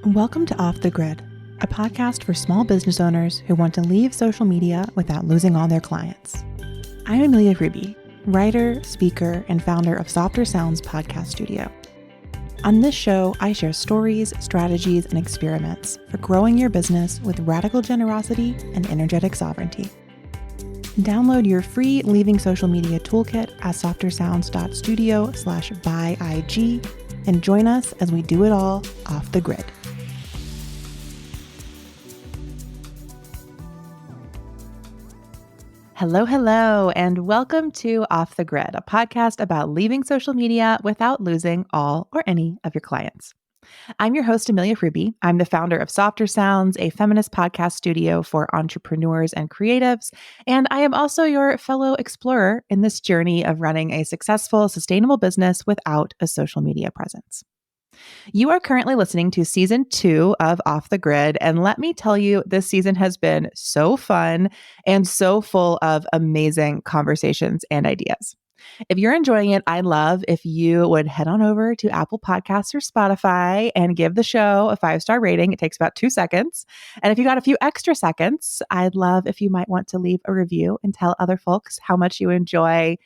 Welcome to Off the Grid, a podcast for small business owners who want to leave social media without losing all their clients. I'm Amelia Ruby, writer, speaker, and founder of Softer Sounds podcast studio. On this show, I share stories, strategies, and experiments for growing your business with radical generosity and energetic sovereignty. Download your free Leaving Social Media toolkit at softersounds.studio/buyig and join us as we do it all off the grid. Hello, and welcome to Off the Grid, a podcast about leaving social media without losing all or any of your clients. I'm your host, Amelia Ruby. I'm the founder of Softer Sounds, a feminist podcast studio for entrepreneurs and creatives, and I am also your fellow explorer in this journey of running a successful, sustainable business without a social media presence. You are currently listening to season 2 of Off the Grid, and let me tell you, this season has been so fun and so full of amazing conversations and ideas. If you're enjoying it, I'd love if you would head on over to Apple Podcasts or Spotify and give the show a 5-star rating. It takes about 2 seconds. And if you got a few extra seconds, I'd love if you might want to leave a review and tell other folks how much you enjoy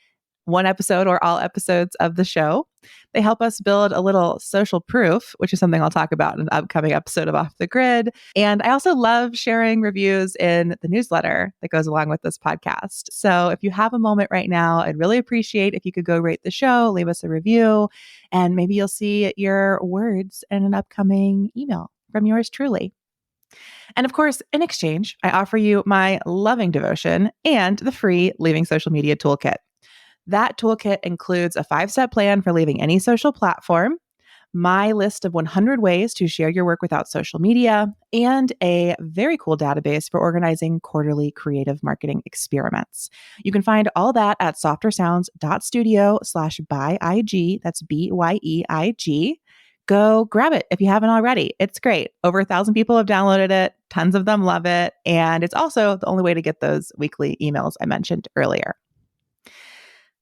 one episode or all episodes of the show. They help us build a little social proof, which is something I'll talk about in an upcoming episode of Off the Grid. And I also love sharing reviews in the newsletter that goes along with this podcast. So if you have a moment right now, I'd really appreciate if you could go rate the show, leave us a review, and maybe you'll see your words in an upcoming email from yours truly. And of course, in exchange, I offer you my loving devotion and the free Leaving Social Media toolkit. That toolkit includes a 5-step plan for leaving any social platform, my list of 100 ways to share your work without social media, and a very cool database for organizing quarterly creative marketing experiments. You can find all that at softersounds.studio/buyig. That's BYEIG. Go grab it if you haven't already. It's great. Over 1,000 people have downloaded it. Tons of them love it. And it's also the only way to get those weekly emails I mentioned earlier.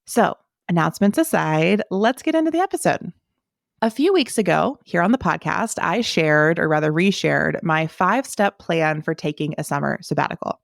So, announcements aside, let's get into the episode. A few weeks ago, here on the podcast, I shared, or rather reshared, my 5-step plan for taking a summer sabbatical.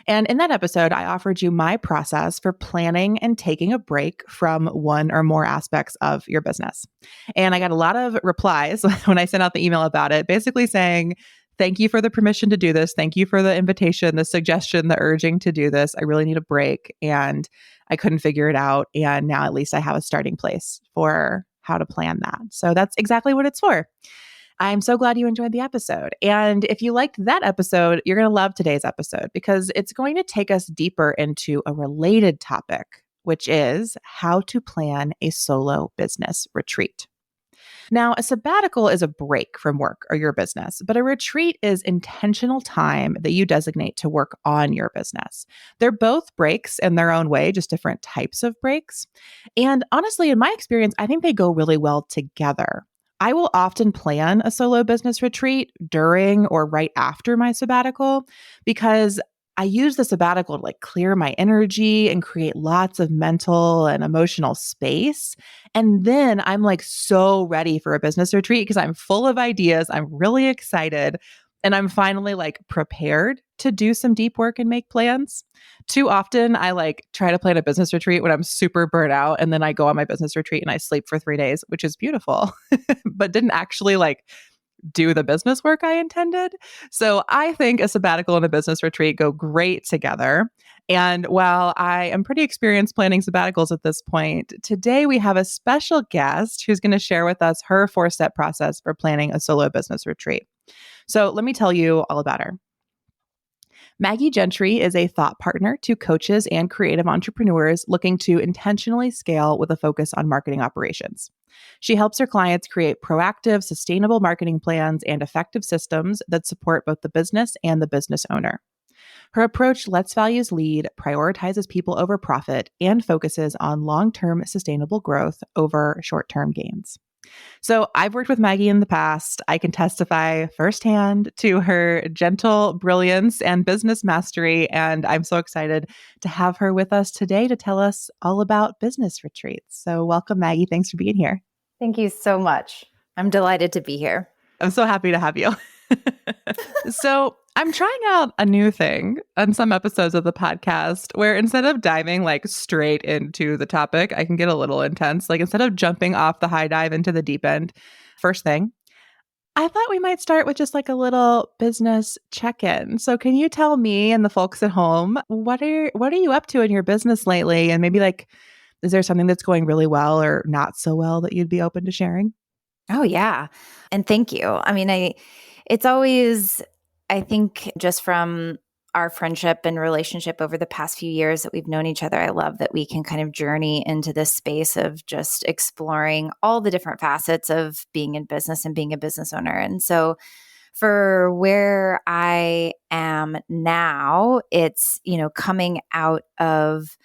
And in that episode, I offered you my process for planning and taking a break from one or more aspects of your business. And I got a lot of replies when I sent out the email about it, basically saying, thank you for the permission to do this. Thank you for the invitation, the suggestion, the urging to do this. I really need a break. And I couldn't figure it out. And now at least I have a starting place for how to plan that. So that's exactly what it's for. I'm so glad you enjoyed the episode. And if you liked that episode, you're going to love today's episode because it's going to take us deeper into a related topic, which is how to plan a solo business retreat. Now, a sabbatical is a break from work or your business, but a retreat is intentional time that you designate to work on your business. They're both breaks in their own way, just different types of breaks. And honestly, in my experience, I think they go really well together. I will often plan a solo business retreat during or right after my sabbatical because I use the sabbatical to clear my energy and create lots of mental and emotional space. And then I'm so ready for a business retreat because I'm full of ideas. I'm really excited. And I'm finally prepared to do some deep work and make plans. Too often I try to plan a business retreat when I'm super burnt out. And then I go on my business retreat and I sleep for 3 days, which is beautiful, but didn't actually do the business work I intended. So I think a sabbatical and a business retreat go great together. And while I am pretty experienced planning sabbaticals at this point, today we have a special guest who's going to share with us her 4-step process for planning a solo business retreat. So let me tell you all about her. Maggie Gentry is a thought partner to coaches and creative entrepreneurs looking to intentionally scale with a focus on marketing operations. She helps her clients create proactive, sustainable marketing plans and effective systems that support both the business and the business owner. Her approach lets values lead, prioritizes people over profit, and focuses on long-term sustainable growth over short-term gains. So I've worked with Maggie in the past. I can testify firsthand to her gentle brilliance and business mastery, and I'm so excited to have her with us today to tell us all about business retreats. So welcome, Maggie. Thanks for being here. Thank you so much. I'm delighted to be here. I'm so happy to have you. So I'm trying out a new thing on some episodes of the podcast where instead of diving like straight into the topic, I can get a little intense. Like instead of jumping off the high dive into the deep end, first thing, I thought we might start with just like a little business check-in. So can you tell me and the folks at home, what are you up to in your business lately? And maybe like, is there something that's going really well or not so well that you'd be open to sharing? Oh, yeah. And thank you. I mean, it's always, I think just from our friendship and relationship over the past few years that we've known each other, I love that we can kind of journey into this space of just exploring all the different facets of being in business and being a business owner. And so for where I am now, it's, coming out of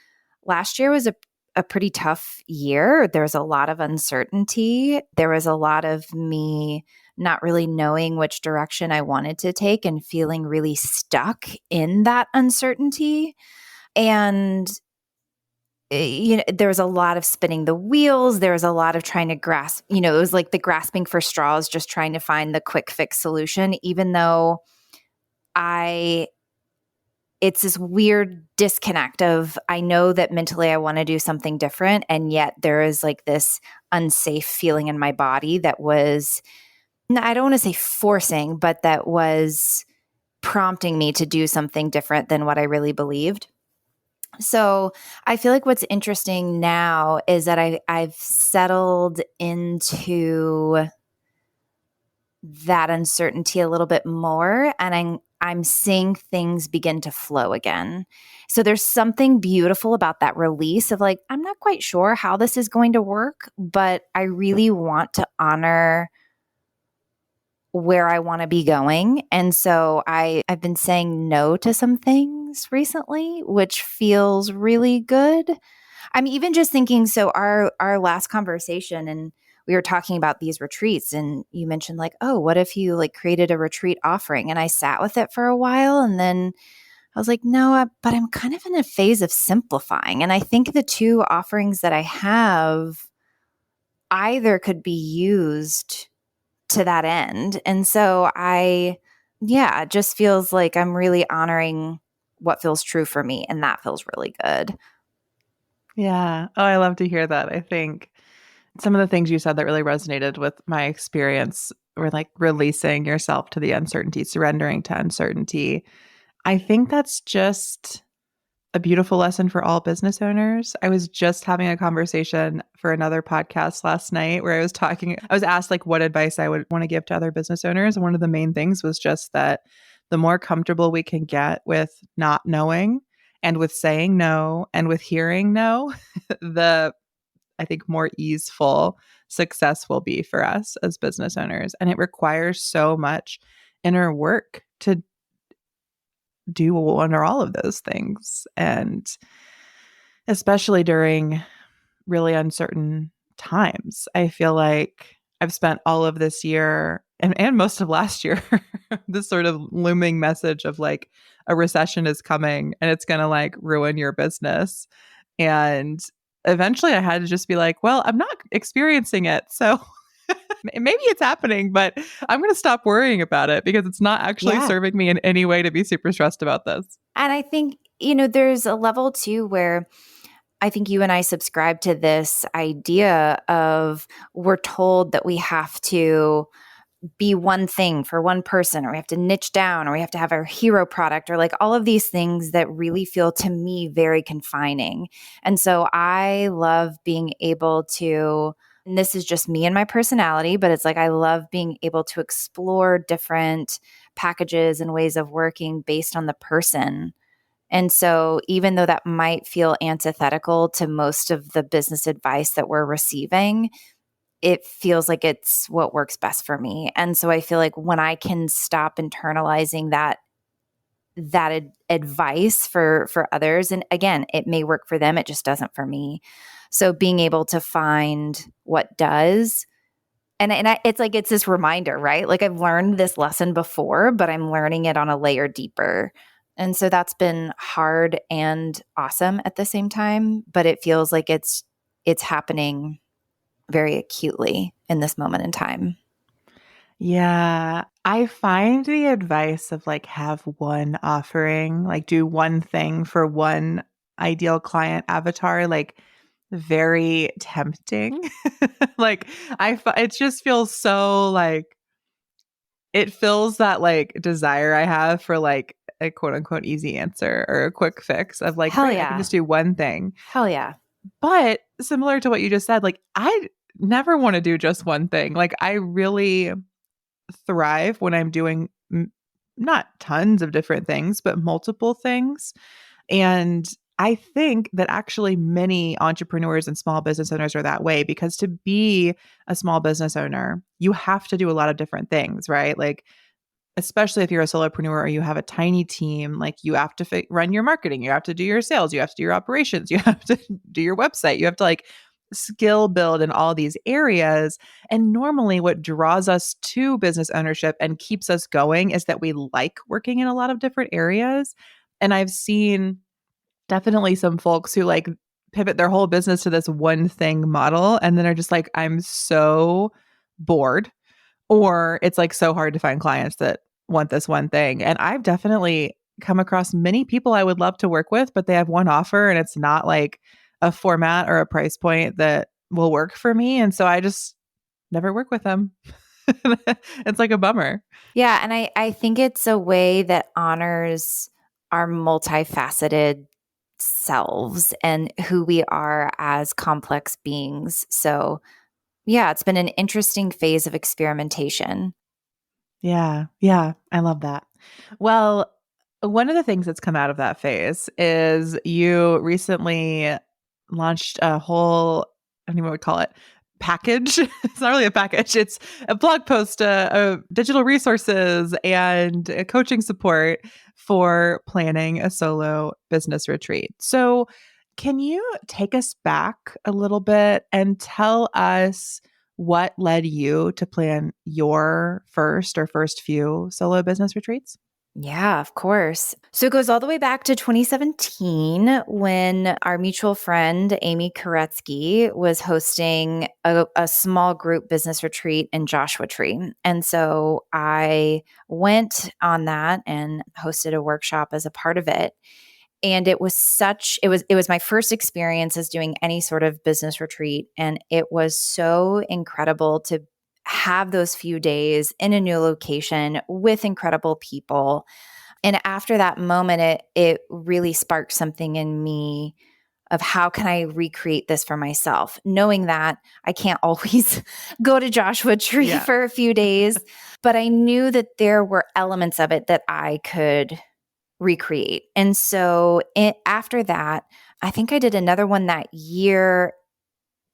last year was a pretty tough year. There was a lot of uncertainty. There was a lot of me not really knowing which direction I wanted to take and feeling really stuck in that uncertainty. And there was a lot of spinning the wheels. There was a lot of trying to grasp, it was like the grasping for straws, just trying to find the quick fix solution, even though it's this weird disconnect of I know that mentally I want to do something different. And yet there is like this unsafe feeling in my body that was, I don't want to say forcing, but that was prompting me to do something different than what I really believed. So I feel like what's interesting now is that I've settled into that uncertainty a little bit more, and I'm seeing things begin to flow again. So there's something beautiful about that release of like, I'm not quite sure how this is going to work, but I really want to honor where I want to be going. And so I've been saying no to some things recently, which feels really good. I'm even just thinking, so our last conversation, and we were talking about these retreats, and you mentioned like, oh, what if you like created a retreat offering? And I sat with it for a while, and then I was like, no, but I'm kind of in a phase of simplifying. And I think the two offerings that I have either could be used to that end. And so it just feels like I'm really honoring what feels true for me. And that feels really good. Yeah. Oh, I love to hear that. I think some of the things you said that really resonated with my experience were like releasing yourself to the uncertainty, surrendering to uncertainty. I think that's just a beautiful lesson for all business owners. I was just having a conversation for another podcast last night where I was asked like what advice I would want to give to other business owners. And one of the main things was just that the more comfortable we can get with not knowing and with saying no and with hearing no, the I think more easeful success will be for us as business owners. And it requires so much inner work to do under all of those things. And especially during really uncertain times, I feel like I've spent all of this year and most of last year, this sort of looming message of like a recession is coming and it's going to like ruin your business. And eventually I had to just be like, well, I'm not experiencing it. So maybe it's happening, but I'm going to stop worrying about it because it's not actually Yeah. serving me in any way to be super stressed about this. And I think, there's a level too where I think you and I subscribe to this idea of we're told that we have to be one thing for one person, or we have to niche down, or we have to have our hero product, or like all of these things that really feel to me very confining. And so I love being able to, and this is just me and my personality, but it's like I love being able to explore different packages and ways of working based on the person. And so even though that might feel antithetical to most of the business advice that we're receiving, it feels like it's what works best for me. And so I feel like when I can stop internalizing that advice for others, and again, it may work for them, it just doesn't for me. So being able to find what does, it's like it's this reminder, right? Like I've learned this lesson before, but I'm learning it on a layer deeper. And so that's been hard and awesome at the same time, but it feels like it's happening very acutely in this moment in time. Yeah. I find the advice of like have one offering, like do one thing for one ideal client avatar, like very tempting. Like it just feels so like it fills that like desire I have for like a quote unquote easy answer or a quick fix of like, Hell great, I can yeah. just do one thing. Hell yeah. But similar to what you just said, like I never want to do just one thing. Like I really thrive when I'm doing not tons of different things, but multiple things. And I think that actually many entrepreneurs and small business owners are that way because to be a small business owner, you have to do a lot of different things, right? Like, especially if you're a solopreneur or you have a tiny team, like you have to run your marketing, you have to do your sales, you have to do your operations, you have to do your website, you have to like skill build in all these areas. And normally, what draws us to business ownership and keeps us going is that we like working in a lot of different areas. And I've seen definitely some folks who like pivot their whole business to this one thing model and then are just like, I'm so bored or it's like so hard to find clients that want this one thing. And I've definitely come across many people I would love to work with, but they have one offer and it's not like a format or a price point that will work for me. And so I just never work with them. It's like a bummer. Yeah. And I think it's a way that honors our multifaceted selves and who we are as complex beings. So, yeah, it's been an interesting phase of experimentation. Yeah. Yeah. I love that. Well, one of the things that's come out of that phase is you recently launched a whole, I don't even know what to call it, package. It's not really a package. It's a blog post, digital resources, and coaching support for planning a solo business retreat. So, can you take us back a little bit and tell us what led you to plan your first few solo business retreats? Yeah, of course. So it goes all the way back to 2017 when our mutual friend, Amy Koretsky, was hosting a small group business retreat in Joshua Tree. And so I went on that and hosted a workshop as a part of it. And it was my first experience as doing any sort of business retreat. And it was so incredible to have those few days in a new location with incredible people. And after that moment, it really sparked something in me of how can I recreate this for myself, knowing that I can't always go to Joshua Tree Yeah. for a few days, but I knew that there were elements of it that I could recreate. And so after that, I think I did another one that year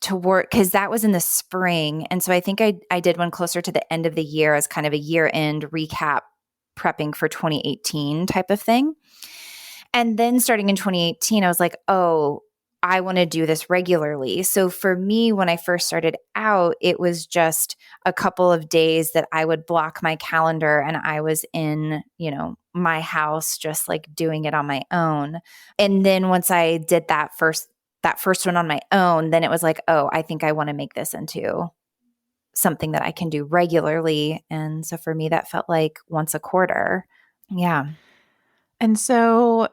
to work because that was in the spring. And so I think I did one closer to the end of the year as kind of a year end recap, prepping for 2018 type of thing. And then starting in 2018, I was like, oh, I want to do this regularly. So for me, when I first started out, it was just a couple of days that I would block my calendar and I was in, my house, just like doing it on my own. And then once I did that first one on my own, then it was like, oh, I think I want to make this into something that I can do regularly. And so for me, that felt like once a quarter. Yeah. And so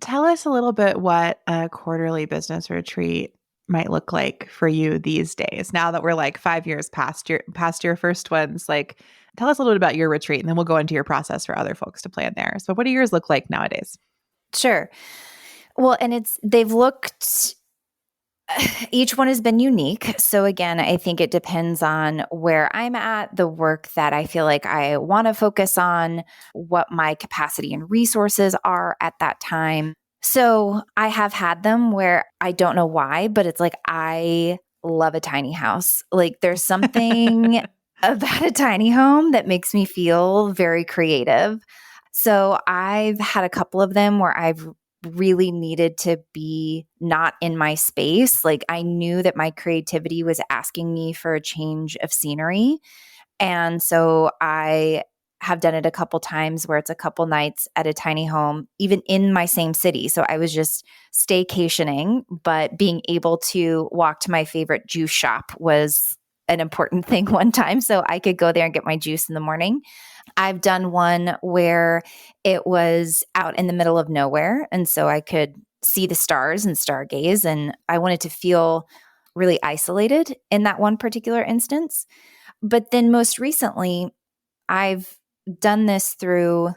tell us a little bit what a quarterly business retreat might look like for you these days. Now that we're like 5 years past your first ones, like tell us a little bit about your retreat and then we'll go into your process for other folks to plan there. So what do yours look like nowadays? Sure. Well, and they've looked, each one has been unique. So again, I think it depends on where I'm at, the work that I feel like I want to focus on, what my capacity and resources are at that time. So I have had them where I don't know why, but it's like I love a tiny house. Like there's something about a tiny home that makes me feel very creative. So I've had a couple of them where I've really needed to be not in my space. Like I knew that my creativity was asking me for a change of scenery. And so I have done it a couple times where it's a couple nights at a tiny home, even in my same city. So I was just staycationing, but being able to walk to my favorite juice shop was an important thing one time, so I could go there and get my juice in the morning. I've done one where it was out in the middle of nowhere, and so I could see the stars and stargaze, and I wanted to feel really isolated in that one particular instance. But then most recently, I've done this through,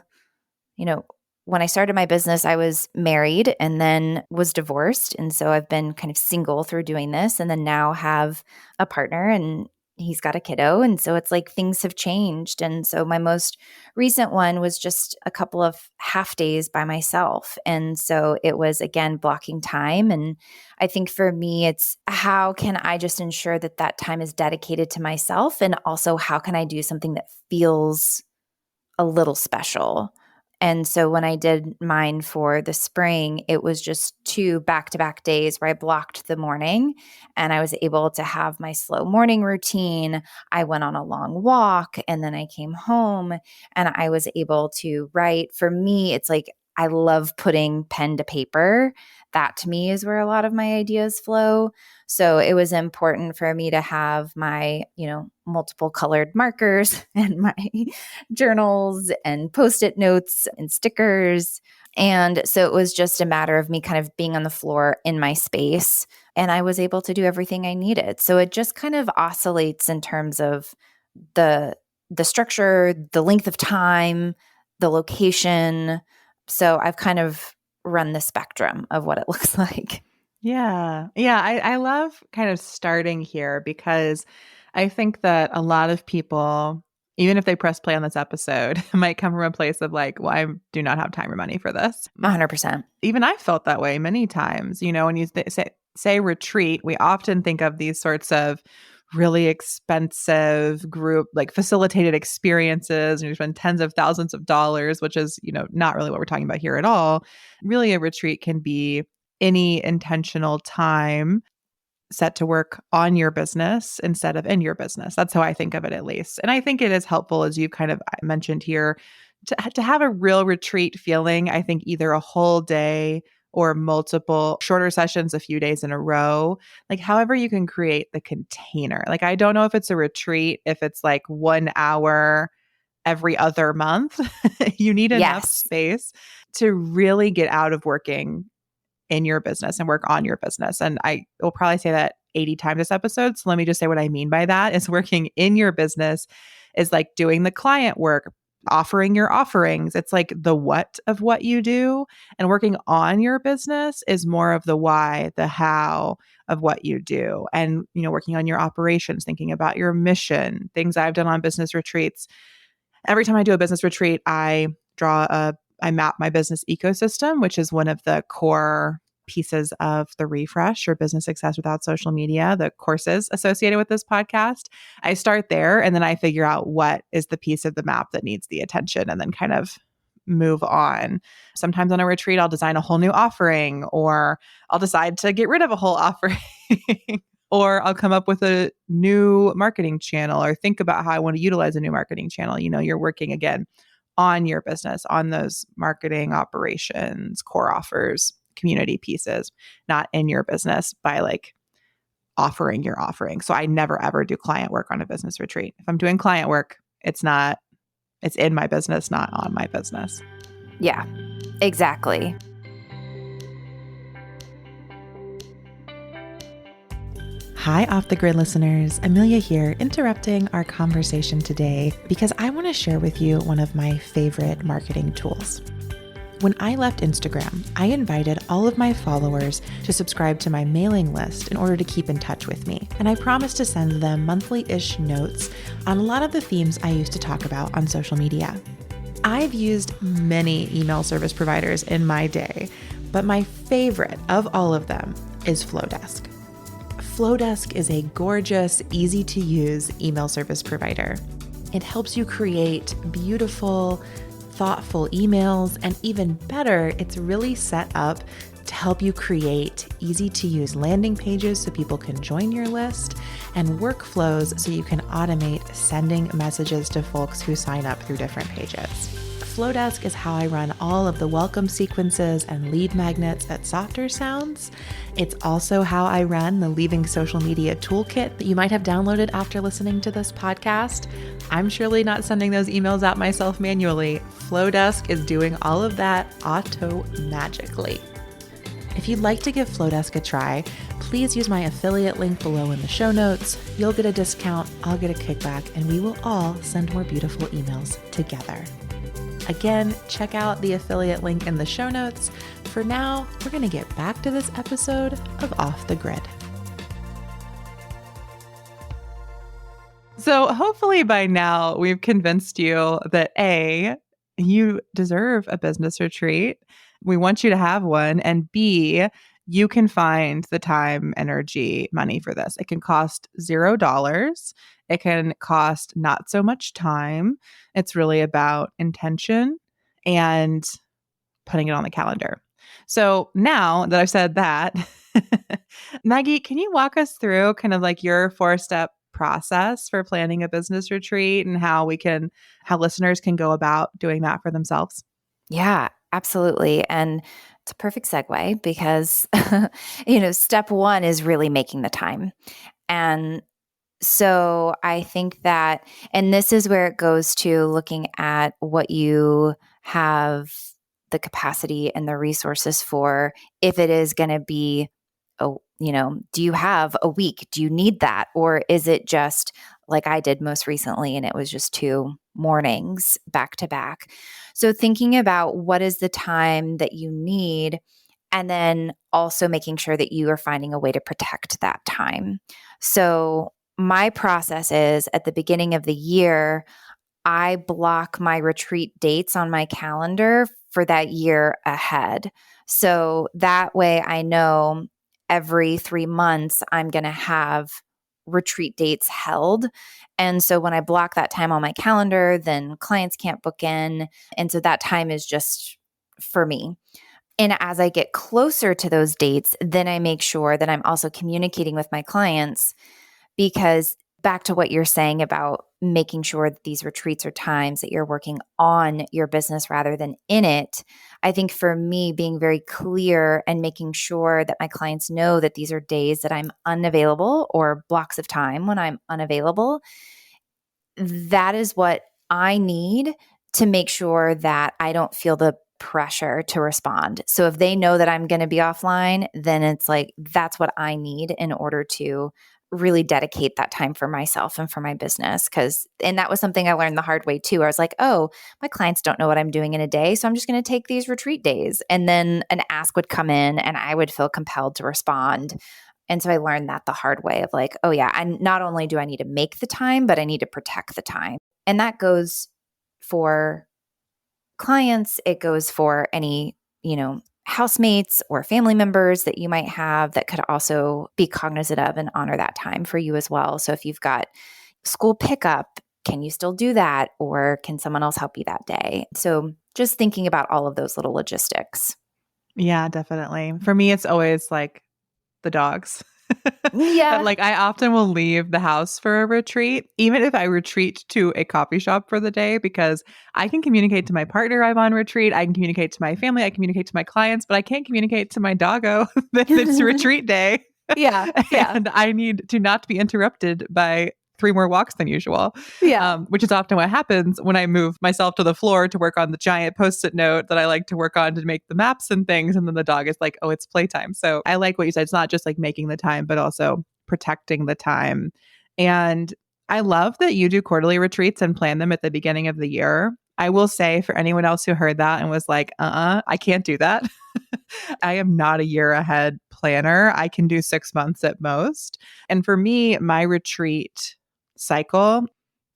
when I started my business, I was married and then was divorced. And so I've been kind of single through doing this, and then now have a partner and he's got a kiddo. And so it's like things have changed. And so my most recent one was just a couple of half days by myself. And so it was, again, blocking time. And I think for me, it's how can I just ensure that that time is dedicated to myself? And also, how can I do something that feels a little special? And so when I did mine for the spring, it was just 2 back-to-back days where I blocked the morning and I was able to have my slow morning routine. I went on a long walk and then I came home and I was able to write. For me, it's like I love putting pen to paper. That to me is where a lot of my ideas flow. So it was important for me to have my, multiple colored markers and my journals and Post-it notes and stickers. And so it was just a matter of me kind of being on the floor in my space, and I was able to do everything I needed. So it just kind of oscillates in terms of the structure, the length of time, the location. So I've kind of run the spectrum of what it looks like. Yeah. Yeah. I love kind of starting here because I think that a lot of people, even if they press play on this episode, might come from a place of like, well, I do not have time or money for this. 100%. Even I felt that way many times. When you say retreat, we often think of these sorts of really expensive group, like facilitated experiences, and you spend tens of thousands of dollars, which is, not really what we're talking about here at all. Really, a retreat can be any intentional time set to work on your business instead of in your business. That's how I think of it, at least. And I think it is helpful, as you kind of mentioned here, to have a real retreat feeling. I think either a whole day or multiple shorter sessions a few days in a row, like however you can create the container. Like, I don't know if it's a retreat, if it's like 1 hour every other month. You need enough space to really get out of working in your business and work on your business. And I will probably say that 80 times this episode. So let me just say what I mean by that is working in your business is like doing the client work, offering your offerings. It's like the what of what you do. And working on your business is more of the why, the how of what you do. And, working on your operations, thinking about your mission, things I've done on business retreats. Every time I do a business retreat, I map my business ecosystem, which is one of the core pieces of the Refresh or Business Success Without Social Media, the courses associated with this podcast. I start there and then I figure out what is the piece of the map that needs the attention and then kind of move on. Sometimes on a retreat, I'll design a whole new offering, or I'll decide to get rid of a whole offering. Or I'll come up with a new marketing channel or think about how I want to utilize a new marketing channel. You're working again on your business, on those marketing operations, core offers, community pieces, not in your business by like offering your offering. So I never ever do client work on a business retreat. If I'm doing client work, it's in my business, not on my business. Yeah, exactly. Hi, Off the Grid listeners. Amelia here, interrupting our conversation today because I want to share with you one of my favorite marketing tools. When I left Instagram, I invited all of my followers to subscribe to my mailing list in order to keep in touch with me. And I promised to send them monthly-ish notes on a lot of the themes I used to talk about on social media. I've used many email service providers in my day, but my favorite of all of them is Flowdesk. Flowdesk is a gorgeous, easy-to-use email service provider. It helps you create beautiful, thoughtful emails, and even better, it's really set up to help you create easy-to-use landing pages so people can join your list, and workflows so you can automate sending messages to folks who sign up through different pages. Flowdesk is how I run all of the welcome sequences and lead magnets at Softer Sounds. It's also how I run the Leaving Social Media toolkit that you might have downloaded after listening to this podcast. I'm surely not sending those emails out myself manually. Flowdesk is doing all of that auto-magically. If you'd like to give Flowdesk a try, please use my affiliate link below in the show notes. You'll get a discount, I'll get a kickback, and we will all send more beautiful emails together. Again, check out the affiliate link in the show notes. For now, we're going to get back to this episode of Off the Grid. So hopefully by now we've convinced you that A, you deserve a business retreat. We want you to have one. And B, you can find the time, energy, money for this. It can cost $0. It can cost not so much time. It's really about intention and putting it on the calendar. So now that I've said that, Maggie, can you walk us through kind of like your 4-step process for planning a business retreat and how listeners can go about doing that for themselves? Yeah, absolutely. And it's a perfect segue because, step one is really making the time. And so I think that, and this is where it goes to looking at what you have the capacity and the resources for. If it is going to be, do you have a week? Do you need that? Or is it just like I did most recently and it was just 2 mornings back to back? So thinking about what is the time that you need, and then also making sure that you are finding a way to protect that time. So my process is at the beginning of the year, I block my retreat dates on my calendar for that year ahead. So that way I know every 3 months I'm going to have retreat dates held. And so when I block that time on my calendar, then clients can't book in. And so that time is just for me. And as I get closer to those dates, then I make sure that I'm also communicating with my clients, because back to what you're saying about making sure that these retreats are times that you're working on your business rather than in it. I think for me, being very clear and making sure that my clients know that these are days that I'm unavailable or blocks of time when I'm unavailable, that is what I need to make sure that I don't feel the pressure to respond. So if they know that I'm going to be offline, then it's like, that's what I need in order to really dedicate that time for myself and for my business. And that was something I learned the hard way too. I was like, oh, my clients don't know what I'm doing in a day, so I'm just going to take these retreat days. And then an ask would come in and I would feel compelled to respond. And so I learned that the hard way of like, oh yeah, and not only do I need to make the time, but I need to protect the time. And that goes for clients. It goes for any, housemates or family members that you might have that could also be cognizant of and honor that time for you as well. So if you've got school pickup, can you still do that? Or can someone else help you that day? So just thinking about all of those little logistics. Yeah, definitely. For me, it's always like the dogs. Yeah. Like I often will leave the house for a retreat, even if I retreat to a coffee shop for the day, because I can communicate to my partner I'm on retreat. I can communicate to my family. I communicate to my clients, but I can't communicate to my doggo that it's retreat day. Yeah. Yeah. And I need to not be interrupted by 3 more walks than usual. Yeah. Which is often what happens when I move myself to the floor to work on the giant Post-it note that I like to work on to make the maps and things. And then the dog is like, oh, it's playtime. So I like what you said. It's not just like making the time, but also protecting the time. And I love that you do quarterly retreats and plan them at the beginning of the year. I will say for anyone else who heard that and was like, I can't do that. I am not a year ahead planner. I can do 6 months at most. And for me, my retreat cycle,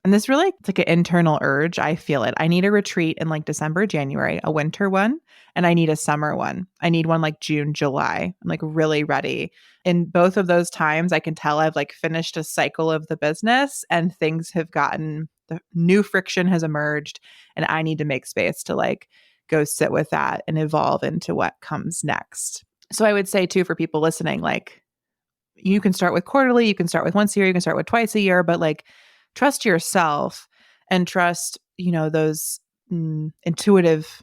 and this really, it's like an internal urge. I feel it. I need a retreat in like December, January, a winter one, and I need a summer one. I need one like June, July. I'm like really ready. In both of those times, I can tell I've like finished a cycle of the business and things have gotten, the new friction has emerged, and I need to make space to like go sit with that and evolve into what comes next. So I would say too, for people listening, like you can start with quarterly, you can start with once a year, you can start with twice a year, but like trust yourself and trust, those intuitive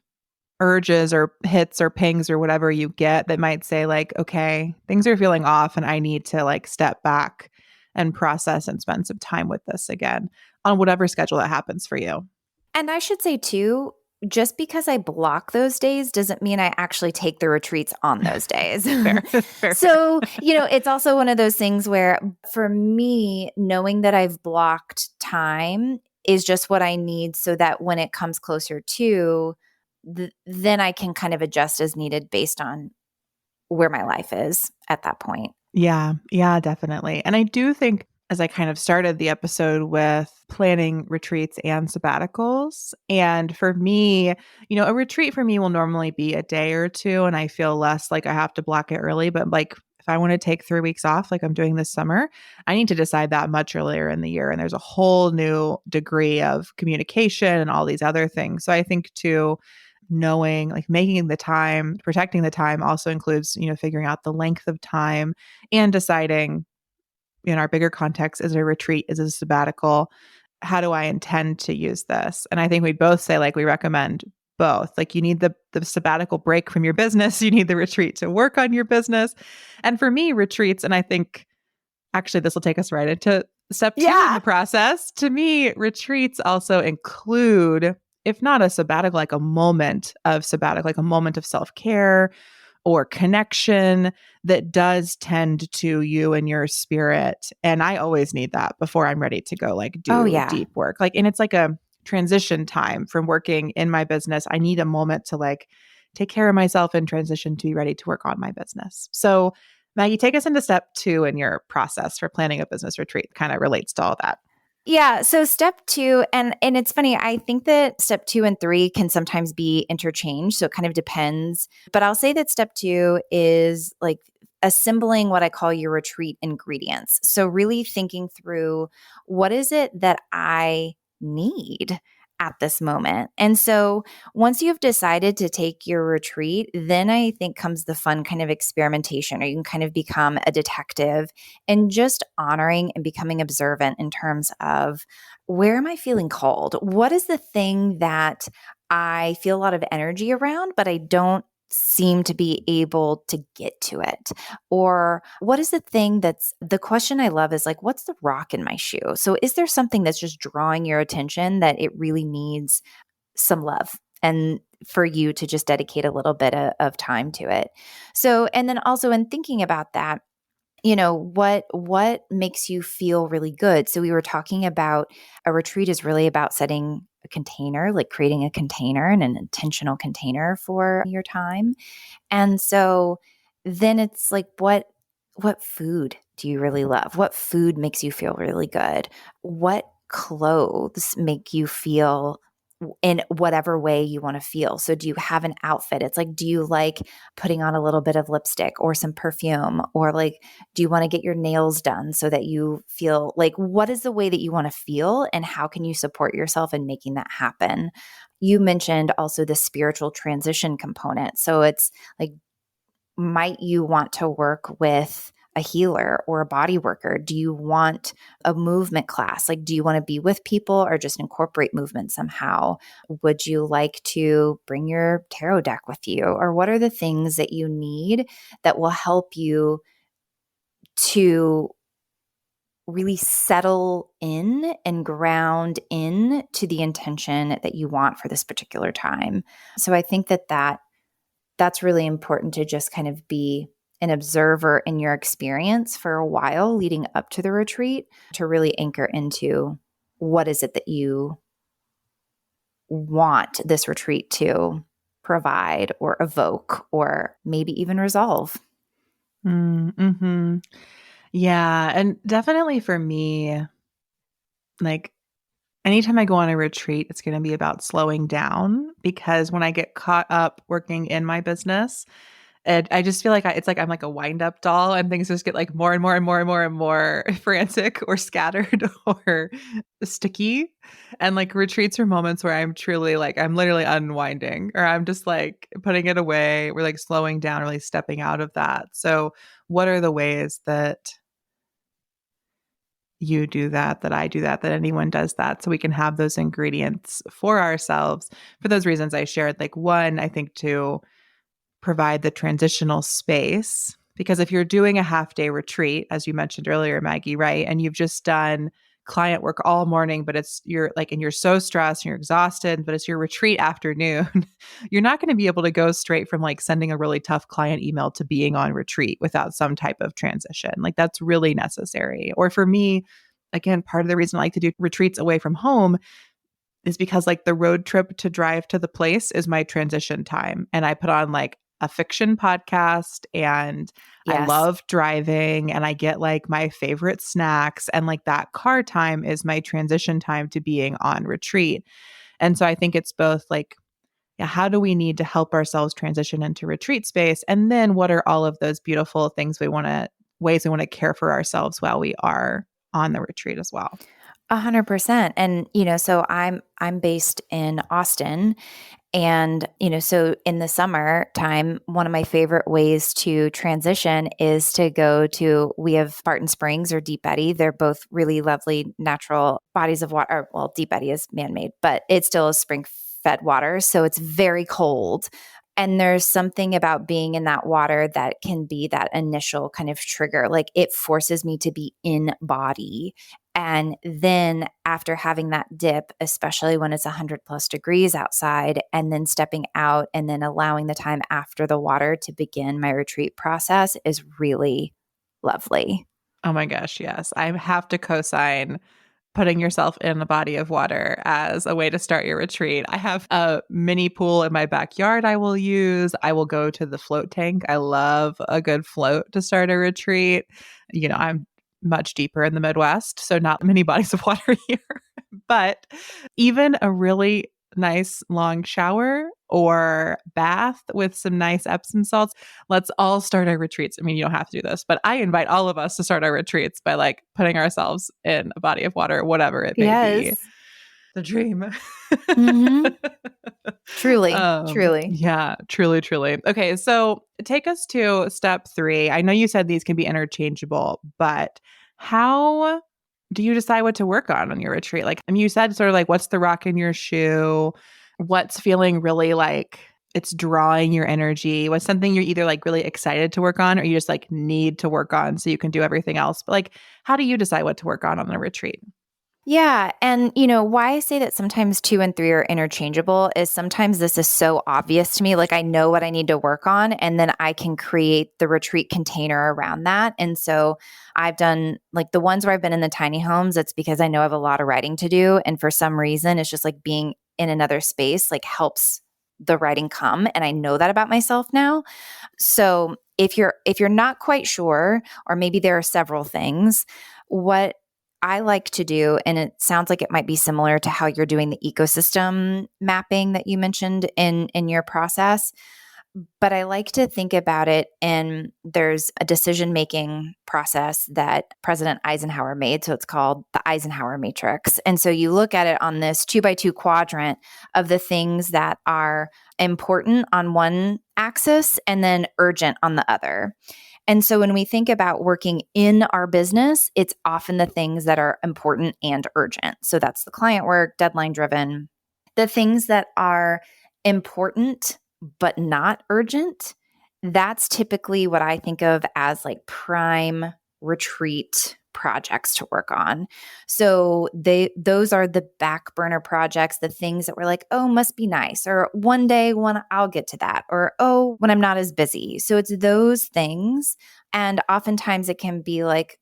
urges or hits or pings or whatever you get that might say like, okay, things are feeling off and I need to like step back and process and spend some time with this again on whatever schedule that happens for you. And I should say too, just because I block those days doesn't mean I actually take the retreats on those days. Fair, fair, fair. So, it's also one of those things where for me, knowing that I've blocked time is just what I need so that when it comes closer to, then I can kind of adjust as needed based on where my life is at that point. Yeah, yeah, definitely. And I do think as I kind of started the episode with planning retreats and sabbaticals, and for me, a retreat for me will normally be a day or two, and I feel less like I have to block it early. But like if I want to take 3 weeks off, like I'm doing this summer, I need to decide that much earlier in the year. And there's a whole new degree of communication and all these other things. So I think too, knowing like making the time, protecting the time also includes, figuring out the length of time and deciding in our bigger context, is it a retreat? Is it a sabbatical? How do I intend to use this? And I think we both say like we recommend both. Like you need the sabbatical break from your business. You need the retreat to work on your business. And for me, retreats, and I think actually this will take us right into step 2 in the process. To me, retreats also include, if not a sabbatical, like a moment of sabbatical, like a moment of self-care or connection that does tend to you and your spirit. And I always need that before I'm ready to go like do deep work. Like, and it's like a transition time from working in my business. I need a moment to like take care of myself and transition to be ready to work on my business. So Maggie, take us into step 2 in your process for planning a business retreat. Kind of relates to all that. Yeah. So step 2, and it's funny, I think that step 2 and 3 can sometimes be interchanged. So it kind of depends. But I'll say that step 2 is like assembling what I call your retreat ingredients. So really thinking through what is it that I need at this moment. And so once you've decided to take your retreat, then I think comes the fun kind of experimentation, or you can kind of become a detective and just honoring and becoming observant in terms of where am I feeling called? What is the thing that I feel a lot of energy around, but I don't seem to be able to get to it? Or what is the thing that's the question I love is like, what's the rock in my shoe? So is there something that's just drawing your attention that it really needs some love and for you to just dedicate a little bit of time to it? So, and then also in thinking about that, what makes you feel really good? So we were talking about a retreat is really about setting a container, like creating a container and an intentional container for your time. And so then it's like what food do you really love? What food makes you feel really good? What clothes make you feel in whatever way you want to feel? So do you have an outfit? It's like, do you like putting on a little bit of lipstick or some perfume? Or like, do you want to get your nails done so that you feel like, what is the way that you want to feel and how can you support yourself in making that happen? You mentioned also the spiritual transition component. So it's like, might you want to work with a healer or a body worker? Do you want a movement class? Like, do you want to be with people or just incorporate movement somehow? Would you like to bring your tarot deck with you? Or what are the things that you need that will help you to really settle in and ground in to the intention that you want for this particular time? So I think that's really important to just kind of be an observer in your experience for a while leading up to the retreat to really anchor into what is it that you want this retreat to provide or evoke or maybe even resolve. Mm-hmm. Yeah. And definitely for me, like anytime I go on a retreat, it's going to be about slowing down because when I get caught up working in my business, and I just feel like it's like I'm like a wind up doll and things just get like more and more and more and more and more frantic or scattered or sticky. And like retreats are moments where I'm truly like, I'm literally unwinding or I'm just like putting it away. We're like slowing down, really stepping out of that. So, what are the ways that you do that I do that anyone does that. So we can have those ingredients for ourselves for those reasons I shared. Like, one, I think to provide the transitional space. Because if you're doing a half day retreat, as you mentioned earlier, Maggie, right? And you've just done client work all morning, but you're like, and you're so stressed and you're exhausted, but it's your retreat afternoon, you're not going to be able to go straight from like sending a really tough client email to being on retreat without some type of transition. Like that's really necessary. Or for me, again, part of the reason I like to do retreats away from home is because like the road trip to drive to the place is my transition time. And I put on like a fiction podcast and I Yes. love driving and I get like my favorite snacks. And like that car time is my transition time to being on retreat. And so I think it's both like, yeah, how do we need to help ourselves transition into retreat space? And then what are all of those beautiful things ways we want to care for ourselves while we are on the retreat as well? 100%. And, so I'm based in Austin. And, so in the summertime, one of my favorite ways to transition is to we have Spartan Springs or Deep Eddy. They're both really lovely natural bodies of water. Well, Deep Eddy is man-made, but it still is spring-fed water. So it's very cold. And there's something about being in that water that can be that initial kind of trigger. Like it forces me to be in body. And then after having that dip, especially when it's 100 plus degrees outside, and then stepping out and then allowing the time after the water to begin my retreat process is really lovely. Oh my gosh, yes. I have to co-sign putting yourself in a body of water as a way to start your retreat. I have a mini pool in my backyard I will use. I will go to the float tank. I love a good float to start a retreat. I'm much deeper in the Midwest, so not many bodies of water here. But even a really nice long shower or bath with some nice Epsom salts. Let's all start our retreats. I mean, you don't have to do this, but I invite all of us to start our retreats by like putting ourselves in a body of water, whatever it may be. Yes. The dream. Mm-hmm. Truly, truly. Yeah, truly, truly. Okay, so take us to step 3. I know you said these can be interchangeable, but how do you decide what to work on your retreat? Like, I mean, you said sort of like, what's the rock in your shoe? What's feeling really like it's drawing your energy? What's something you're either like really excited to work on or you just like need to work on so you can do everything else? But like, how do you decide what to work on a retreat? Yeah. And, why I say that sometimes 2 and 3 are interchangeable is sometimes this is so obvious to me. Like I know what I need to work on, and then I can create the retreat container around that. And so I've done like the ones where I've been in the tiny homes, it's because I know I have a lot of writing to do. And for some reason, it's just like being in another space like helps the writing come. And I know that about myself now. So if you're not quite sure, or maybe there are several things, what I like to do, and it sounds like it might be similar to how you're doing the ecosystem mapping that you mentioned in your process, but I like to think about it. And there's a decision-making process that President Eisenhower made. So it's called the Eisenhower Matrix. And so you look at it on this 2x2 quadrant of the things that are important on one axis and then urgent on the other. And so when we think about working in our business, it's often the things that are important and urgent. So that's the client work, deadline driven. The things that are important but not urgent, that's typically what I think of as like prime retreat projects to work on. So those are the back burner projects, the things that we're like, oh, must be nice, or one day when I'll get to that, or oh, when I'm not as busy. So it's those things. And oftentimes it can be like,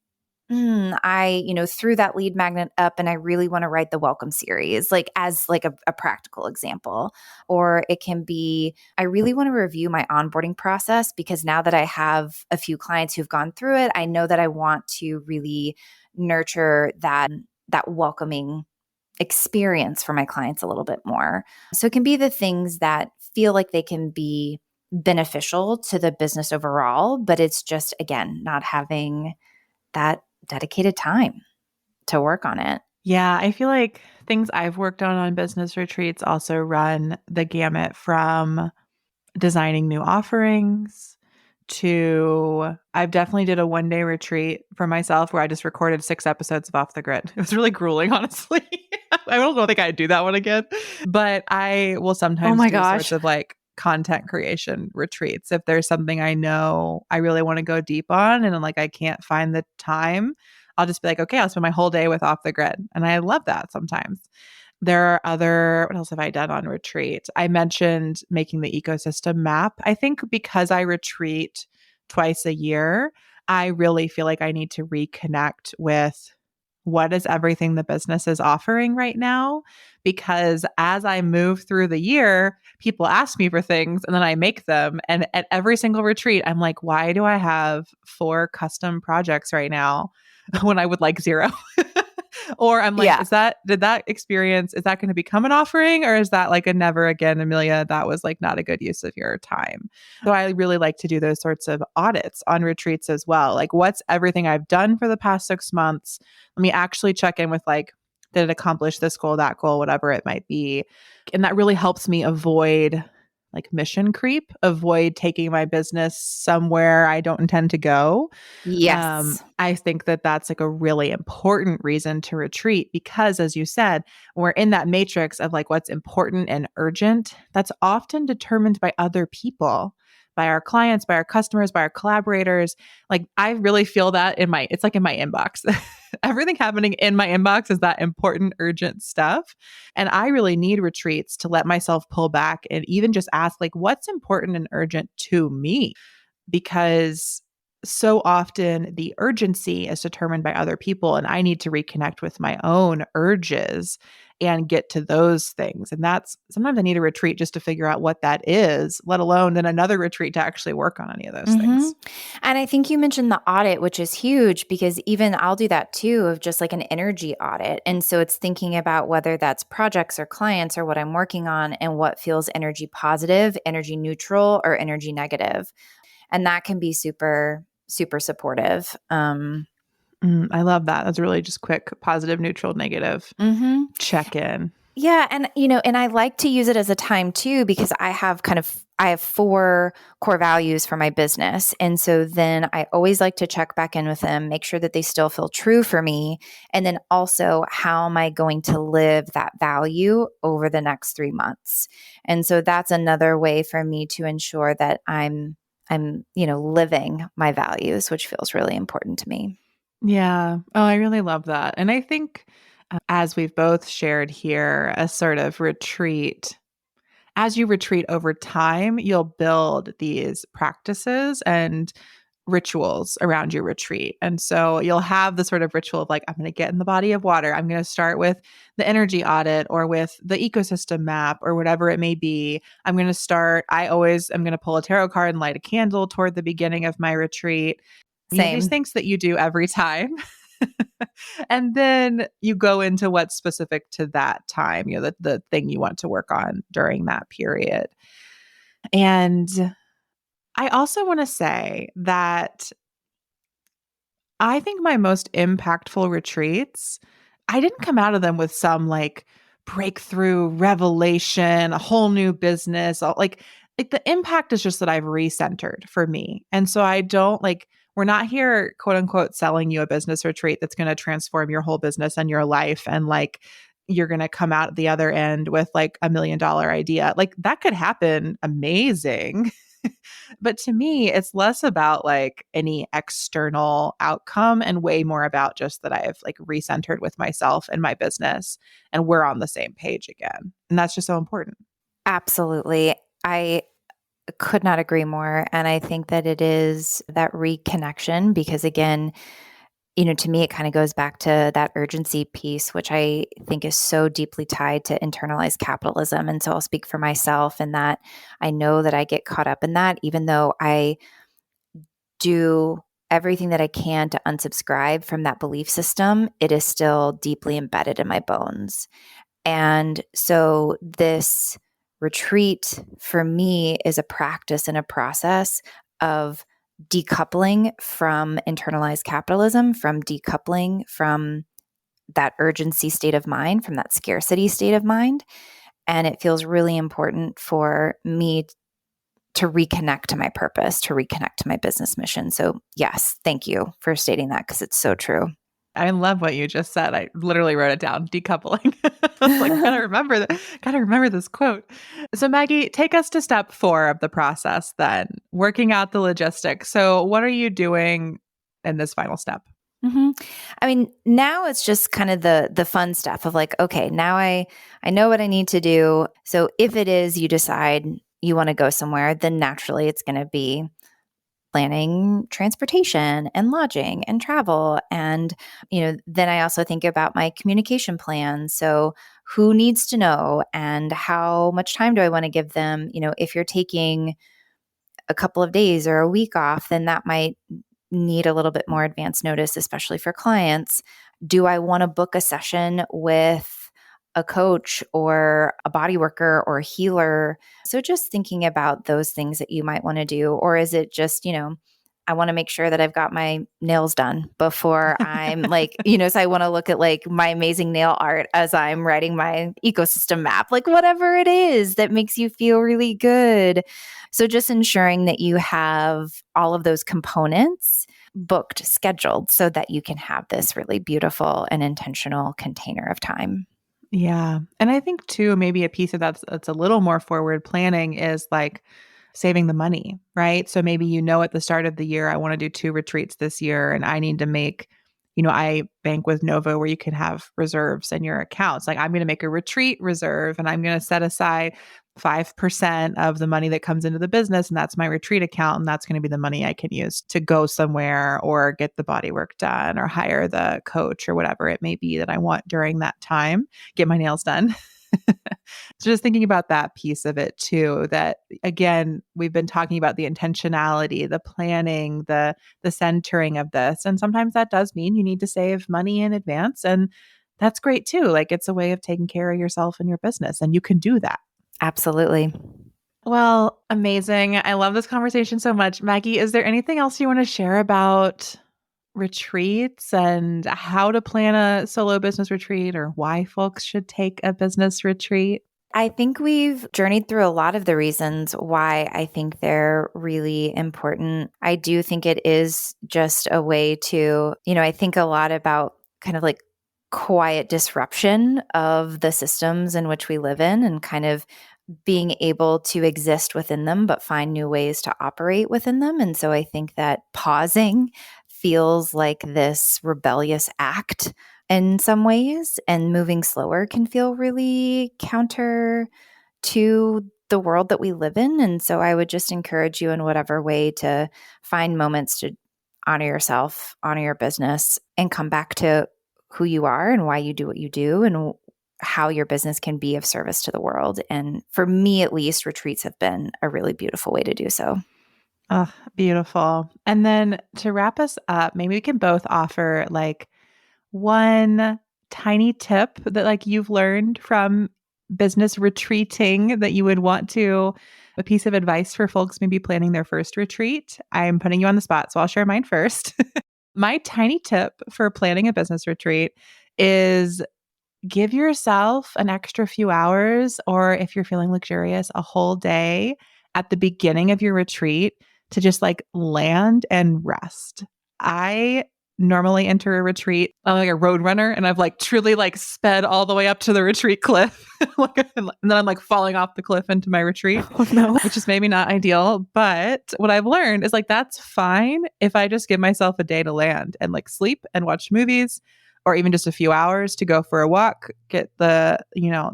I, threw that lead magnet up and I really want to write the welcome series, like as like a practical example. Or it can be, I really want to review my onboarding process because now that I have a few clients who've gone through it, I know that I want to really nurture that welcoming experience for my clients a little bit more. So it can be the things that feel like they can be beneficial to the business overall, but it's just, again, not having that dedicated time to work on it. Yeah, I feel like things I've worked on business retreats also run the gamut from designing new offerings I've definitely did a 1-day retreat for myself where I just recorded 6 episodes of Off the Grid. It was really grueling, honestly. I don't think I'd do that one again, but I will Oh sometimes my do sorts gosh. of like content creation retreats. If there's something I know I really want to go deep on and like I can't find the time, I'll just be like, okay, I'll spend my whole day with Off the Grid. And I love that sometimes. There are what else have I done on retreat? I mentioned making the ecosystem map. I think because I retreat twice a year, I really feel like I need to reconnect with what is everything the business is offering right now. Because as I move through the year, people ask me for things and then I make them. And at every single retreat, I'm like, why do I have 4 custom projects right now when I would like 0? Or I'm like, Yeah. is that going to become an offering, or is that like a never again, Amelia? That was like not a good use of your time. So I really like to do those sorts of audits on retreats as well. Like, what's everything I've done for the past 6 months? Let me actually check in with like, did it accomplish this goal, that goal, whatever it might be. And that really helps me avoid like mission creep, avoid taking my business somewhere I don't intend to go. Yes. I think that that's like a really important reason to retreat because, as you said, we're in that matrix of like what's important and urgent. That's often determined by other people, by our clients, by our customers, by our collaborators. Like I really feel that it's like in my inbox. Everything happening in my inbox is that important, urgent stuff. And I really need retreats to let myself pull back and even just ask, like, what's important and urgent to me? Because so often the urgency is determined by other people, and I need to reconnect with my own urges and get to those things. And that's sometimes I need a retreat just to figure out what that is, let alone then another retreat to actually work on any of those Mm-hmm. things. And I think you mentioned the audit, which is huge because even I'll do that too, of just like an energy audit. And so it's thinking about whether that's projects or clients or what I'm working on and what feels energy positive, energy neutral, or energy negative. And that can be super, super supportive. I love that. That's really just quick, positive, neutral, negative Mm-hmm. check in. Yeah. And, and I like to use it as a time too, because I have 4 core values for my business. And so then I always like to check back in with them, make sure that they still feel true for me. And then also, how am I going to live that value over the next 3 months? And so that's another way for me to ensure that I'm, living my values, which feels really important to me. Yeah. Oh, I really love that. And I think as we've both shared here, a sort of retreat, as you retreat over time, you'll build these practices and rituals around your retreat. And so you'll have the sort of ritual of like, I'm going to get in the body of water. I'm going to start with the energy audit or with the ecosystem map or whatever it may be. I always am going to pull a tarot card and light a candle toward the beginning of my retreat. These Same. things that you do every time. And then you go into what's specific to that time, the thing you want to work on during that period. And I also want to say that I think my most impactful retreats, I didn't come out of them with some like breakthrough revelation, a whole new business. Like the impact is just that I've recentered for me. And so I don't like, we're not here, quote unquote, selling you a business retreat that's going to transform your whole business and your life. And like, you're going to come out at the other end with like $1 million idea. Like that could happen amazing. But to me, it's less about like any external outcome and way more about just that I have like recentered with myself and my business and we're on the same page again. And that's just so important. Absolutely. I could not agree more. And I think that it is that reconnection because, again, to me, it kind of goes back to that urgency piece, which I think is so deeply tied to internalized capitalism. And so I'll speak for myself in that I know that I get caught up in that, even though I do everything that I can to unsubscribe from that belief system, it is still deeply embedded in my bones. And so this retreat for me is a practice and a process of decoupling from internalized capitalism, from decoupling from that urgency state of mind, from that scarcity state of mind. And it feels really important for me to reconnect to my purpose, to reconnect to my business mission. So yes, thank you for stating that because it's so true. I love what you just said. I literally wrote it down, decoupling. I was like, gotta remember this quote. So Maggie, take us to step 4 of the process then, working out the logistics. So what are you doing in this final step? Mm-hmm. I mean, now it's just kind of the fun stuff of like, okay, now I know what I need to do. So if it is you decide you want to go somewhere, then naturally it's going to be planning transportation and lodging and travel. And, then I also think about my communication plan. So who needs to know and how much time do I want to give them? If you're taking a couple of days or a week off, then that might need a little bit more advance notice, especially for clients. Do I want to book a session with a coach or a body worker or a healer? So just thinking about those things that you might want to do. Or is it just, I want to make sure that I've got my nails done before I'm like, so I want to look at like my amazing nail art as I'm writing my ecosystem map, like whatever it is that makes you feel really good. So just ensuring that you have all of those components booked, scheduled so that you can have this really beautiful and intentional container of time. Yeah. And I think too, maybe a piece of that's a little more forward planning is like saving the money, right? So maybe at the start of the year, I want to do 2 retreats this year and I need to make, I bank with Novo where you can have reserves in your accounts. Like I'm going to make a retreat reserve and I'm going to set aside 5% of the money that comes into the business. And that's my retreat account. And that's going to be the money I can use to go somewhere or get the body work done or hire the coach or whatever it may be that I want during that time, get my nails done. So just thinking about that piece of it too, that again, we've been talking about the intentionality, the planning, the centering of this. And sometimes that does mean you need to save money in advance. And that's great too. Like it's a way of taking care of yourself and your business. And you can do that. Absolutely. Well, amazing. I love this conversation so much. Maggie, is there anything else you want to share about retreats and how to plan a solo business retreat or why folks should take a business retreat? I think we've journeyed through a lot of the reasons why I think they're really important. I do think it is just a way to, I think a lot about kind of like quiet disruption of the systems in which we live in and kind of being able to exist within them, but find new ways to operate within them. And so I think that pausing feels like this rebellious act in some ways, and moving slower can feel really counter to the world that we live in. And so I would just encourage you in whatever way to find moments to honor yourself, honor your business, and come back to who you are and why you do what you do and how your business can be of service to the world. And for me, at least, retreats have been a really beautiful way to do so. Oh, beautiful. And then to wrap us up, maybe we can both offer like one tiny tip that like you've learned from business retreating that you would want to, a piece of advice for folks maybe planning their first retreat. I'm putting you on the spot, so I'll share mine first. My tiny tip for planning a business retreat is give yourself an extra few hours, or if you're feeling luxurious, a whole day at the beginning of your retreat to just like land and rest. I normally enter a retreat. I'm like a road runner and I've like truly like sped all the way up to the retreat cliff. And then I'm like falling off the cliff into my retreat, which is maybe not ideal. But what I've learned is like, that's fine if I just give myself a day to land and like sleep and watch movies, or even just a few hours to go for a walk, get the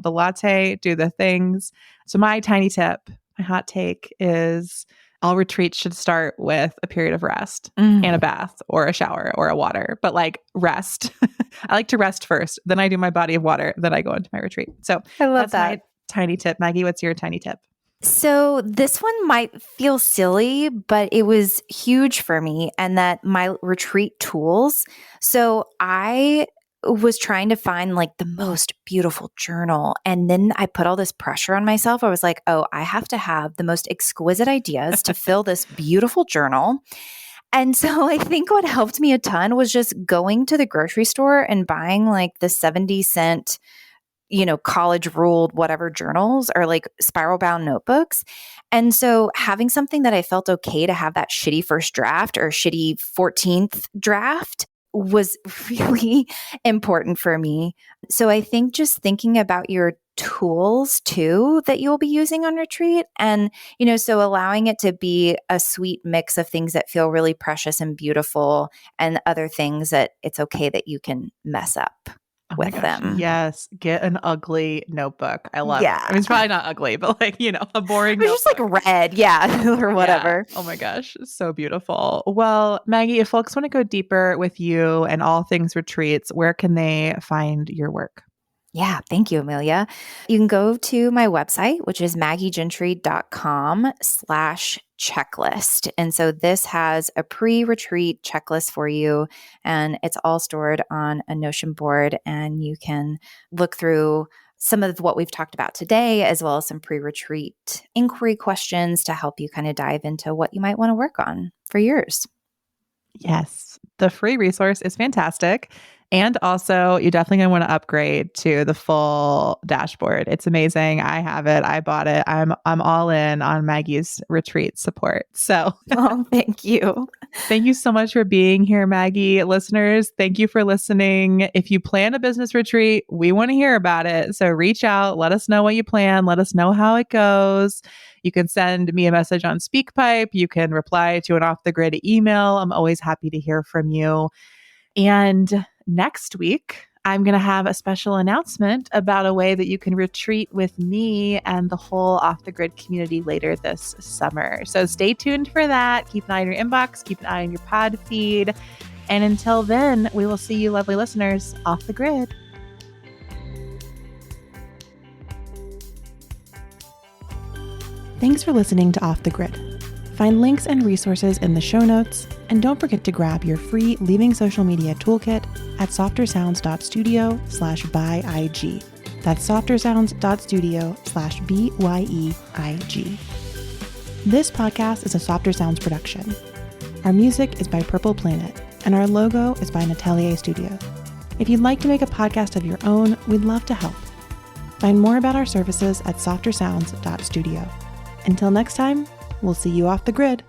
latte, do the things. So my tiny tip, my hot take is all retreats should start with a period of rest and a bath or a shower or a water, but like rest. I like to rest first, then I do my body of water, then I go into my retreat. So I love that's that. my tiny tip. Maggie, what's your tiny tip? So this one might feel silly, but it was huge for me, and that my retreat tools. So I was trying to find like the most beautiful journal. And then I put all this pressure on myself. I was like, oh, I have to have the most exquisite ideas to fill this beautiful journal. And so I think what helped me a ton was just going to the grocery store and buying like the 70-cent college ruled whatever journals or like spiral bound notebooks. And so having something that I felt okay to have that shitty first draft or shitty 14th draft was really important for me. So I think just thinking about your tools too that you'll be using on retreat, and so allowing it to be a sweet mix of things that feel really precious and beautiful and other things that it's okay that you can mess up Oh my with gosh, them. yes. Get an ugly notebook. I love it. Yeah. I mean, it's probably not ugly, but like, a boring It was just like notebook. red, yeah, or whatever. Yeah. Oh my gosh, so beautiful. Well, Maggie, if folks want to go deeper with you and all things retreats, where can they find your work? Yeah, thank you, Amelia. You can go to my website, which is maggiegentry.com/checklist. And so this has a pre-retreat checklist for you, and it's all stored on a Notion board, and you can look through some of what we've talked about today, as well as some pre-retreat inquiry questions to help you kind of dive into what you might want to work on for yours. Yes, the free resource is fantastic. And also, you're definitely going to want to upgrade to the full dashboard. It's amazing. I have it. I bought it. I'm all in on Maggie's retreat support. So, Oh, thank you. thank you so much for being here, Maggie. Listeners, thank you for listening. If you plan a business retreat, we want to hear about it. So, reach out. Let us know what you plan. Let us know how it goes. You can send me a message on SpeakPipe. You can reply to an off the grid email. I'm always happy to hear from you. And next week, I'm going to have a special announcement about a way that you can retreat with me and the whole Off the Grid community later this summer. So stay tuned for that. Keep an eye on your inbox. Keep an eye on your pod feed. And until then, we will see you, lovely listeners, off the grid. Thanks for listening to Off the Grid. Find links and resources in the show notes, and don't forget to grab your free Leaving Social Media Toolkit at softersounds.studio/byeig. That's softersounds.studio/byeig. This podcast is a Softer Sounds production. Our music is by Purple Planet, and our logo is by Natelier Studio. If you'd like to make a podcast of your own, we'd love to help. Find more about our services at softersounds.studio. Until next time, we'll see you off the grid.